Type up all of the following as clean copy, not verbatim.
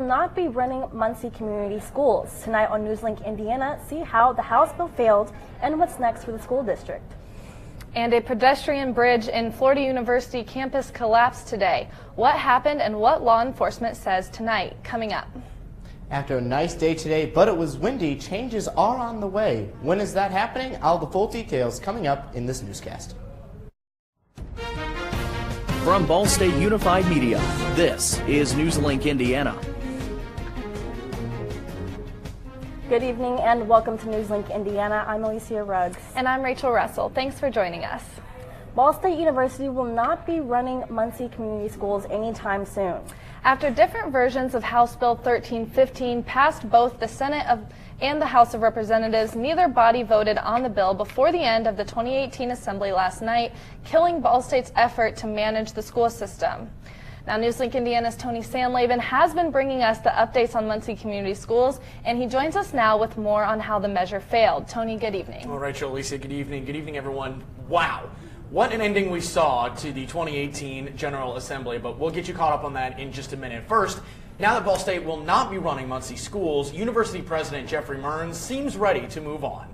not be running Muncie Community Schools. Tonight on Newslink Indiana, see how the House bill failed and what's next for the school district. And a pedestrian bridge in Florida University campus collapsed today. What happened and what law enforcement says tonight, coming up. After a nice day today, but it was windy, changes are on the way. When is that happening? All the full details coming up in this newscast. From Ball State Unified Media, this is Newslink Indiana. Good evening and welcome to Newslink Indiana. I'm Alicia Ruggs. And I'm Rachel Russell. Thanks for joining us. Ball State University will not be running Muncie Community Schools anytime soon. After different versions of House Bill 1315 passed both the Senate and the House of Representatives, neither body voted on the bill before the end of the 2018 Assembly last night, killing Ball State's effort to manage the school system. Now, Newslink Indiana's Tony Sandlaven has been bringing us the updates on Muncie Community Schools, and he joins us now with more on how the measure failed. Tony, good evening. Well, Rachel, Alicia, good evening. Good evening, everyone. Wow. What an ending we saw to the 2018 General Assembly, but we'll get you caught up on that in just a minute. First, now that Ball State will not be running Muncie schools, University President Jeffrey Mearns seems ready to move on.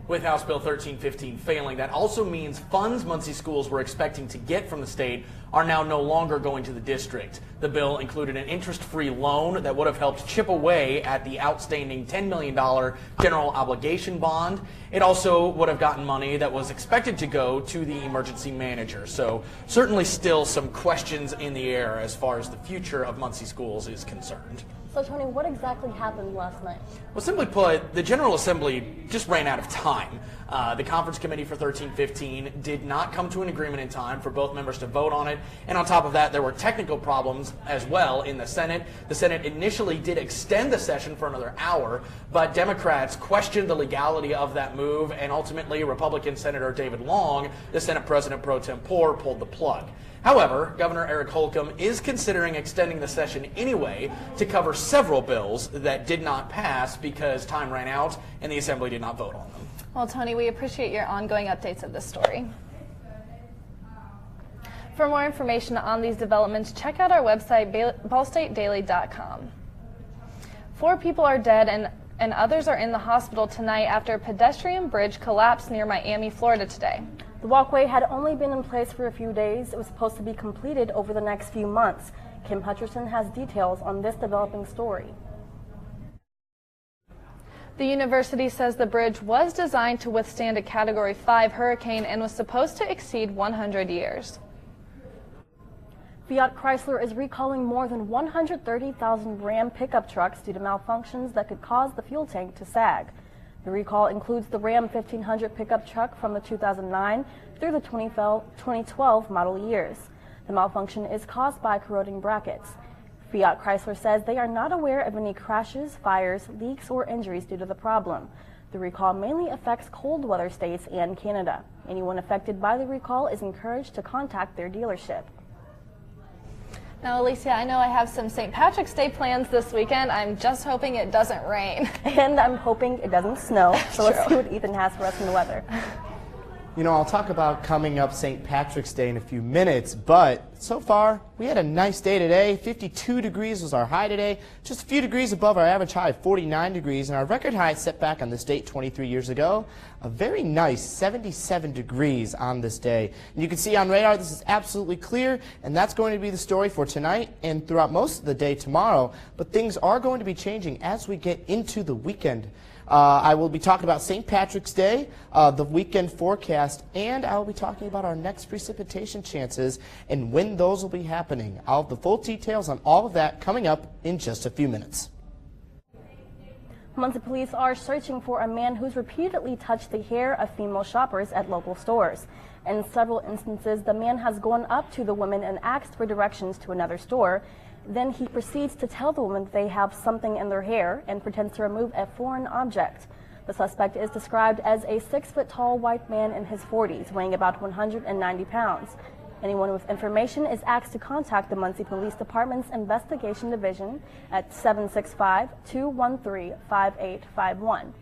With House Bill 1315 failing, that also means funds Muncie schools were expecting to get from the state are now no longer going to the district. The bill included an interest-free loan that would have helped chip away at the outstanding $10 million general obligation bond. It also would have gotten money that was expected to go to the emergency manager. So certainly still some questions in the air as far as the future of Muncie schools is concerned. So, Tony, what exactly happened last night? Well, simply put, the General Assembly just ran out of time. The Conference Committee for 1315 did not come to an agreement in time for both members to vote on it, and on top of that, there were technical problems as well in the Senate. The Senate initially did extend the session for another hour, but Democrats questioned the legality of that move, and ultimately, Republican Senator David Long, the Senate President pro tempore, pulled the plug. However, Governor Eric Holcomb is considering extending the session anyway to cover several bills that did not pass because time ran out and the Assembly did not vote on them. Well, Tony, we appreciate your ongoing updates of this story. For more information on these developments, check out our website, ballstatedaily.com. 4 people are dead and others are in the hospital tonight after a pedestrian bridge collapsed near Miami, Florida today. The walkway had only been in place for a few days. It was supposed to be completed over the next few months. Kim Hutcherson has details on this developing story. The university says the bridge was designed to withstand a Category 5 hurricane and was supposed to exceed 100 years. Fiat Chrysler is recalling more than 130,000 Ram pickup trucks due to malfunctions that could cause the fuel tank to sag. The recall includes the Ram 1500 pickup truck from the 2009 through the 2012 model years. The malfunction is caused by corroding brackets. Fiat Chrysler says they are not aware of any crashes, fires, leaks, or injuries due to the problem. The recall mainly affects cold weather states and Canada. Anyone affected by the recall is encouraged to contact their dealership. Now, Alicia, I know I have some St. Patrick's Day plans this weekend. I'm just hoping it doesn't rain. And I'm hoping it doesn't snow. So let's see what Ethan has for us in the weather. You know, I'll talk about coming up St. Patrick's Day in a few minutes, but so far we had a nice day today. 52 degrees was our high today, just a few degrees above our average high of 49 degrees, and our record high set back on this date 23 years ago, a very nice 77 degrees on this day. And you can see on radar this is absolutely clear, and that's going to be the story for tonight and throughout most of the day tomorrow, but things are going to be changing as we get into the weekend. I will be talking about St. Patrick's Day, the weekend forecast, and I will be talking about our next precipitation chances and when those will be happening. I'll have the full details on all of that coming up in just a few minutes. Muncie police are searching for a man who's repeatedly touched the hair of female shoppers at local stores. In several instances, the man has gone up to the women and asked for directions to another store. Then he proceeds to tell the woman they have something in their hair and pretends to remove a foreign object. The suspect is described as a 6-foot-tall white man in his 40s, weighing about 190 pounds. Anyone with information is asked to contact the Muncie Police Department's Investigation Division at 765-213-5851.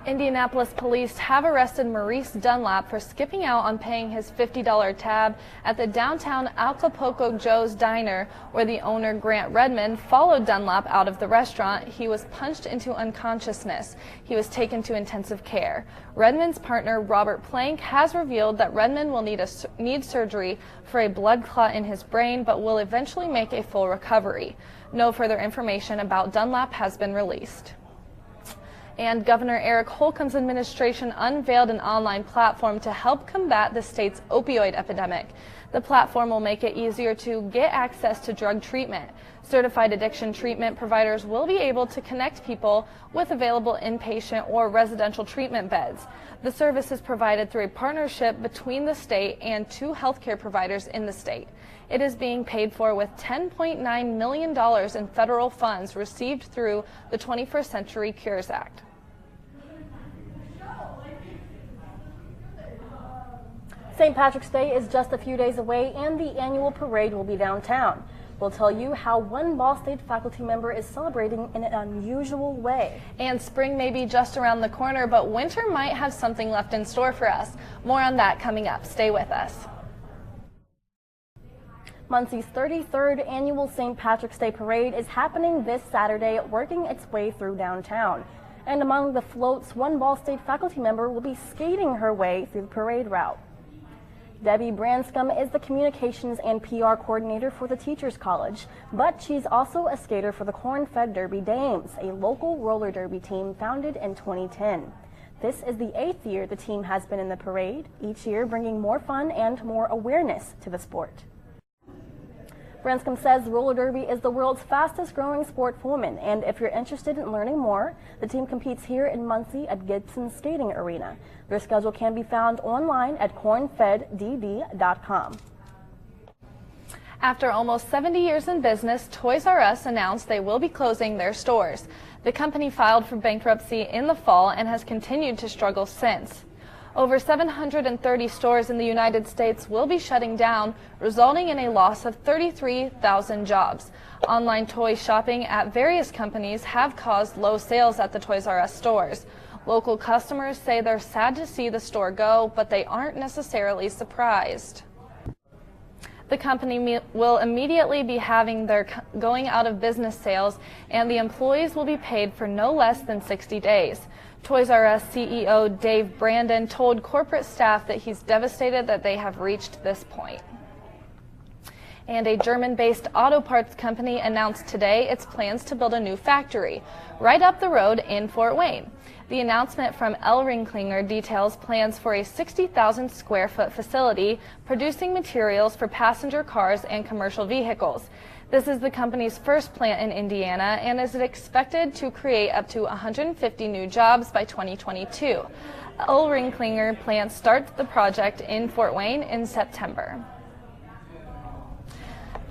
Indianapolis police have arrested Maurice Dunlap for skipping out on paying his $50 tab at the downtown Acapulco Joe's Diner, where the owner, Grant Redmond, followed Dunlap out of the restaurant. He was punched into unconsciousness. He was taken to intensive care. Redmond's partner, Robert Plank, has revealed that Redmond will need surgery for a blood clot in his brain, but will eventually make a full recovery. No further information about Dunlap has been released. And Governor Eric Holcomb's administration unveiled an online platform to help combat the state's opioid epidemic. The platform will make it easier to get access to drug treatment. Certified addiction treatment providers will be able to connect people with available inpatient or residential treatment beds. The service is provided through a partnership between the state and 2 healthcare providers in the state. It is being paid for with $10.9 million in federal funds received through the 21st Century Cures Act. St. Patrick's Day is just a few days away, and the annual parade will be downtown. We'll tell you how one Ball State faculty member is celebrating in an unusual way. And spring may be just around the corner, but winter might have something left in store for us. More on that coming up. Stay with us. Muncie's 33rd annual St. Patrick's Day parade is happening this Saturday, working its way through downtown. And among the floats, one Ball State faculty member will be skating her way through the parade route. Debbie Branscombe is the communications and PR coordinator for the Teachers College, but she's also a skater for the Corn-Fed Derby Dames, a local roller derby team founded in 2010. This is the 8th year the team has been in the parade, each year bringing more fun and more awareness to the sport. Branscombe says roller derby is the world's fastest growing sport for women, and if you're interested in learning more, the team competes here in Muncie at Gibson Skating Arena. Their schedule can be found online at cornfeddd.com. After almost 70 years in business, Toys R Us announced they will be closing their stores. The company filed for bankruptcy in the fall and has continued to struggle since. Over 730 stores in the United States will be shutting down, resulting in a loss of 33,000 jobs. Online toy shopping at various companies have caused low sales at the Toys R Us stores. Local customers say they're sad to see the store go, but they aren't necessarily surprised. The company will immediately be having their going out of business sales, and the employees will be paid for no less than 60 days. Toys R Us CEO Dave Brandon told corporate staff that he's devastated that they have reached this point. And a German-based auto parts company announced today its plans to build a new factory right up the road in Fort Wayne. The announcement from ElringKlinger details plans for a 60,000 square foot facility producing materials for passenger cars and commercial vehicles. This is the company's first plant in Indiana and is expected to create up to 150 new jobs by 2022. ElringKlinger plans to start the project in Fort Wayne in September.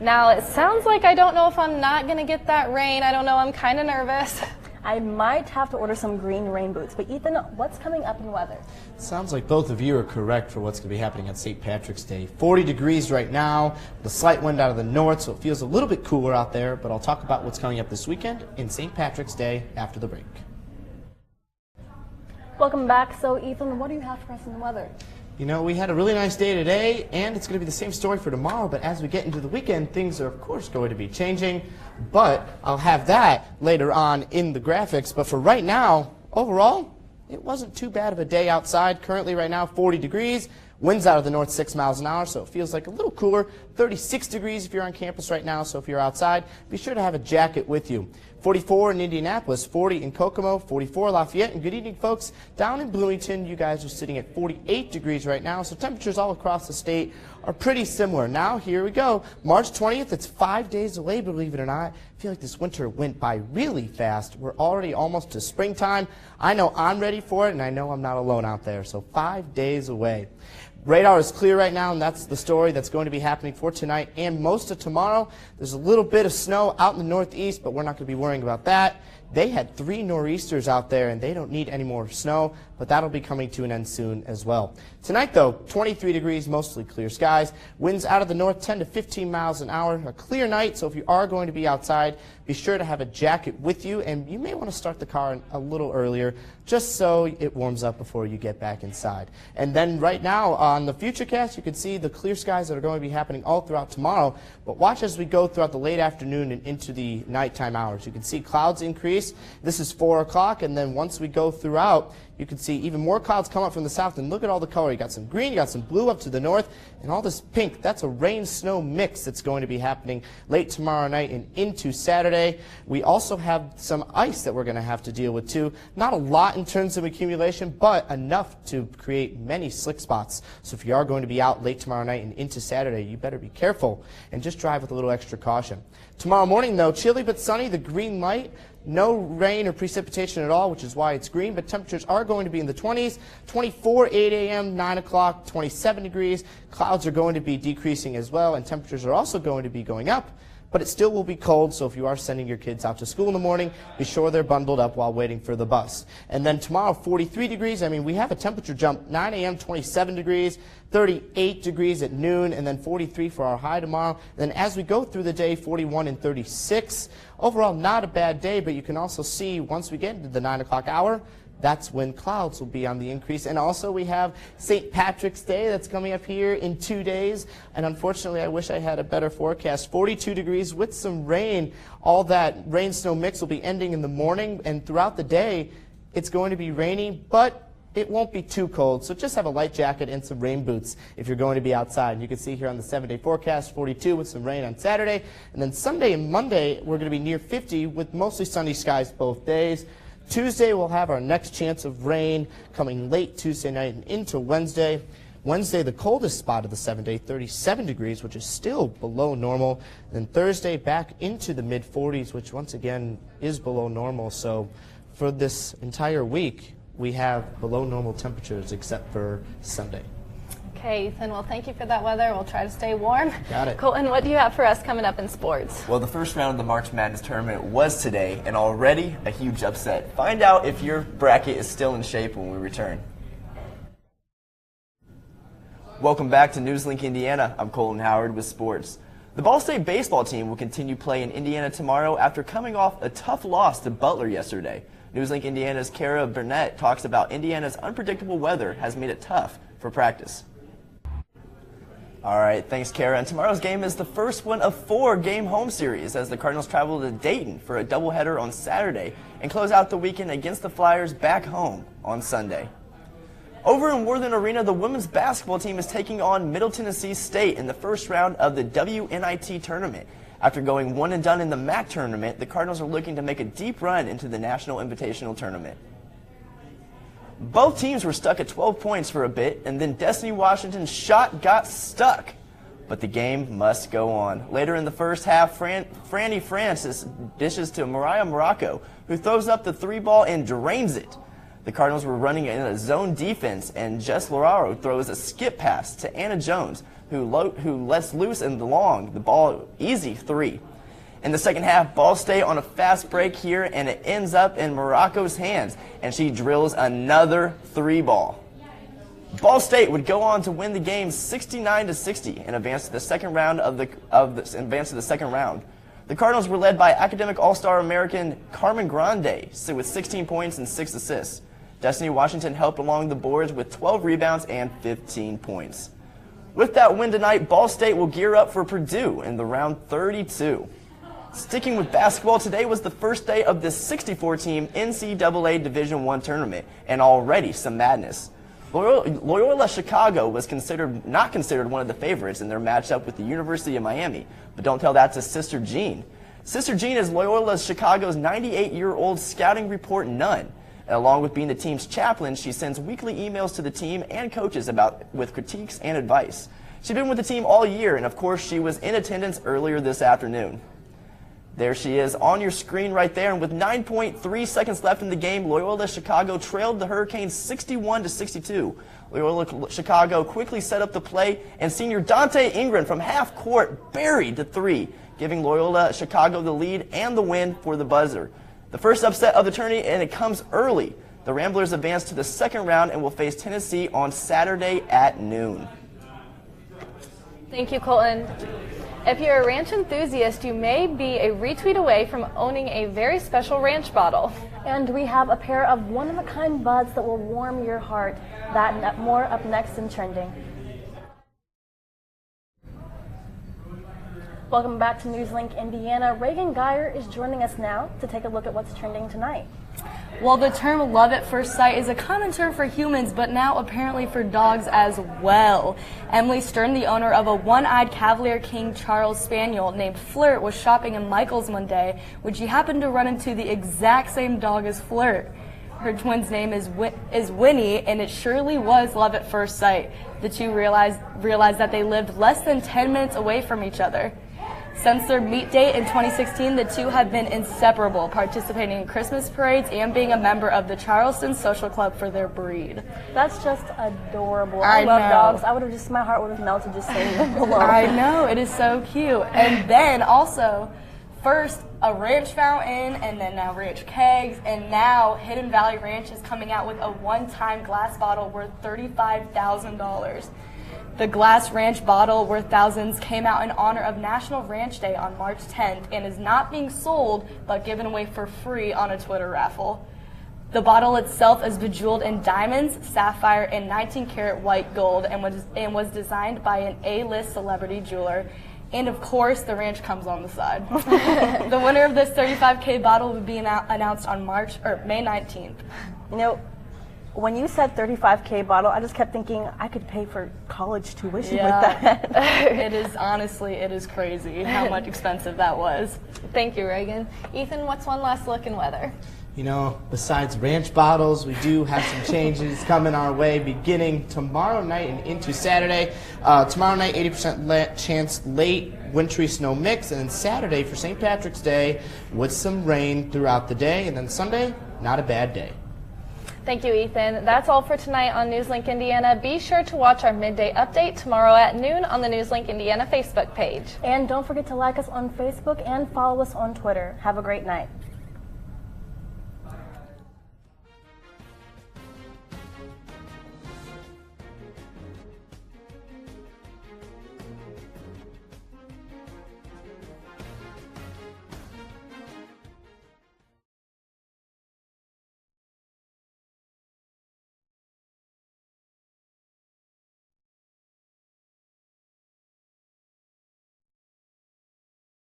Now, it sounds like I don't know if I'm not going to get that rain. I don't know. I'm kind of nervous. I might have to order some green rain boots. But Ethan, what's coming up in weather? Sounds like both of you are correct for what's going to be happening on St. Patrick's Day. 40 degrees right now, with a slight wind out of the north, so it feels a little bit cooler out there. But I'll talk about what's coming up this weekend in St. Patrick's Day after the break. Welcome back. So, Ethan, what do you have for us in the weather? You know, we had a really nice day today, and it's going to be the same story for tomorrow, but as we get into the weekend, things are, of course, going to be changing, but I'll have that later on in the graphics. But for right now, overall, it wasn't too bad of a day outside. Currently, right now, 40 degrees. Winds out of the north 6 miles an hour, so it feels like a little cooler. 36 degrees if you're on campus right now, so if you're outside, be sure to have a jacket with you. 44 in Indianapolis, 40 in Kokomo, 44 Lafayette, and good evening, folks. Down in Bloomington, you guys are sitting at 48 degrees right now, so temperatures all across the state are pretty similar. Now, here we go. March 20th, it's 5 days away, believe it or not. I feel like this winter went by really fast. We're already almost to springtime. I know I'm ready for it, and I know I'm not alone out there, so 5 days away. Radar is clear right now, and that's the story that's going to be happening for tonight and most of tomorrow. There's a little bit of snow out in the northeast, but we're not going to be worrying about that. They had 3 nor'easters out there, and they don't need any more snow, but that'll be coming to an end soon as well. Tonight, though, 23 degrees, mostly clear skies. Winds out of the north, 10 to 15 miles an hour. A clear night, so if you are going to be outside, be sure to have a jacket with you, and you may want to start the car a little earlier, just so it warms up before you get back inside. And then right now on the Futurecast, you can see the clear skies that are going to be happening all throughout tomorrow, but watch as we go throughout the late afternoon and into the nighttime hours. You can see clouds increase. This is 4 o'clock, and then once we go throughout, you can see even more clouds come up from the south, and look at all the color. You got some green, you got some blue up to the north, and all this pink. That's a rain-snow mix that's going to be happening late tomorrow night and into Saturday. We also have some ice that we're going to have to deal with too. Not a lot in terms of accumulation, but enough to create many slick spots. So if you are going to be out late tomorrow night and into Saturday, you better be careful and just drive with a little extra caution. Tomorrow morning, though, chilly but sunny, the green light. No rain or precipitation at all, which is why it's green, but temperatures are going to be in the 20s, 24, 8 a.m., 9 o'clock, 27 degrees. Clouds are going to be decreasing as well, and temperatures are also going to be going up, but it still will be cold, so if you are sending your kids out to school in the morning, be sure they're bundled up while waiting for the bus. And then tomorrow, 43 degrees. I mean, we have a temperature jump, 9 a.m., 27 degrees, 38 degrees at noon, and then 43 for our high tomorrow. Then as we go through the day, 41 and 36. Overall, not a bad day, but you can also see once we get into the 9 o'clock hour, that's when clouds will be on the increase. And also we have St. Patrick's Day that's coming up here in 2 days. And unfortunately, I wish I had a better forecast. 42 degrees with some rain. All that rain-snow mix will be ending in the morning. And throughout the day, it's going to be rainy, but it won't be too cold. So just have a light jacket and some rain boots if you're going to be outside. You can see here on the 7-day forecast, 42 with some rain on Saturday. And then Sunday and Monday, we're going to be near 50 with mostly sunny skies both days. Tuesday, we'll have our next chance of rain coming late Tuesday night and into Wednesday. Wednesday, the coldest spot of the 7-day, 37 degrees, which is still below normal. Then Thursday, back into the mid-40s, which once again is below normal. So for this entire week, we have below normal temperatures except for Sunday. Okay, Ethan, well, thank you for that weather. We'll try to stay warm. Got it. Colton, what do you have for us coming up in sports? Well, the first round of the March Madness tournament was today, and already a huge upset. Find out if your bracket is still in shape when we return. Welcome back to NewsLink Indiana. I'm Colton Howard with sports. The Ball State baseball team will continue play in Indiana tomorrow after coming off a tough loss to Butler yesterday. NewsLink Indiana's Kara Burnett talks about Indiana's unpredictable weather has made it tough for practice. All right, thanks, Kara. And tomorrow's game is the first one of 4-game home series as the Cardinals travel to Dayton for a doubleheader on Saturday and close out the weekend against the Flyers back home on Sunday. Over in Worthen Arena, the women's basketball team is taking on Middle Tennessee State in the first round of the WNIT tournament. After going one and done in the MAC tournament, the Cardinals are looking to make a deep run into the National Invitational Tournament. Both teams were stuck at 12 points for a bit, and then Destiny Washington's shot got stuck. But the game must go on. Later in the first half, Franny Francis dishes to Mariah Morocco, who throws up the 3-ball and drains it. The Cardinals were running in a zone defense, and Jess Loraro throws a skip pass to Anna Jones, who lets loose and long the ball easy 3. In the second half, Ball State on a fast break here, and it ends up in Morocco's hands, and she drills another 3-ball. Ball State would go on to win the game 69-60 and advance to the second round The Cardinals were led by academic All-Star American Carmen Grande with 16 points and 6 assists. Destiny Washington helped along the boards with 12 rebounds and 15 points. With that win tonight, Ball State will gear up for Purdue in the round 32. Sticking with basketball, today was the first day of this 64-team NCAA Division I tournament, and already some madness. Loyola Chicago was not considered one of the favorites in their matchup with the University of Miami, but don't tell that to Sister Jean. Sister Jean is Loyola Chicago's 98-year-old scouting report nun. And along with being the team's chaplain, she sends weekly emails to the team and coaches with critiques and advice. She's been with the team all year, and of course she was in attendance earlier this afternoon. There she is on your screen right there, and with 9.3 seconds left in the game, Loyola Chicago trailed the Hurricanes 61-62. Loyola Chicago quickly set up the play, and senior Dante Ingrid from half court buried the 3, giving Loyola Chicago the lead and the win for the buzzer. The first upset of the tourney, and it comes early. The Ramblers advance to the second round and will face Tennessee on Saturday at noon. Thank you, Colton. If you're a ranch enthusiast, you may be a retweet away from owning a very special ranch bottle. And we have a pair of one-of-a-kind buds that will warm your heart. That and more up next in Trending. Welcome back to NewsLink Indiana. Reagan Geyer is joining us now to take a look at what's trending tonight. Well, the term love at first sight is a common term for humans, but now apparently for dogs as well. Emily Stern, the owner of a one-eyed Cavalier King Charles Spaniel named Flirt, was shopping in Michael's one day when she happened to run into the exact same dog as Flirt. Her twin's name is Winnie, and it surely was love at first sight. The two realized that they lived less than 10 minutes away from each other. Since their meet date in 2016, the two have been inseparable, participating in Christmas parades and being a member of the Charleston Social Club for their breed. That's just adorable. I love know. dogs. My heart would have melted just seeing them alone. I know, it is so cute. And then also, first a ranch fountain, and then now ranch kegs, and now Hidden Valley Ranch is coming out with a one-time glass bottle worth $35,000. The glass ranch bottle worth thousands came out in honor of National Ranch Day on March 10th and is not being sold but given away for free on a Twitter raffle. The bottle itself is bejeweled in diamonds, sapphire, and 19-karat white gold and was designed by an A-list celebrity jeweler. And of course, the ranch comes on the side. The winner of this $35K bottle will be announced on May 19th. You know, when you said $35K bottle, I just kept thinking I could pay for college tuition with that. It is crazy how much expensive that was. Thank you, Reagan. Ethan, what's one last look in weather? You know, besides ranch bottles, we do have some changes coming our way beginning tomorrow night and into Saturday. Tomorrow night, 80% chance late wintry snow mix, and then Saturday for St. Patrick's Day with some rain throughout the day, and then Sunday, not a bad day. Thank you, Ethan. That's all for tonight on NewsLink Indiana. Be sure to watch our midday update tomorrow at noon on the NewsLink Indiana Facebook page. And don't forget to like us on Facebook and follow us on Twitter. Have a great night.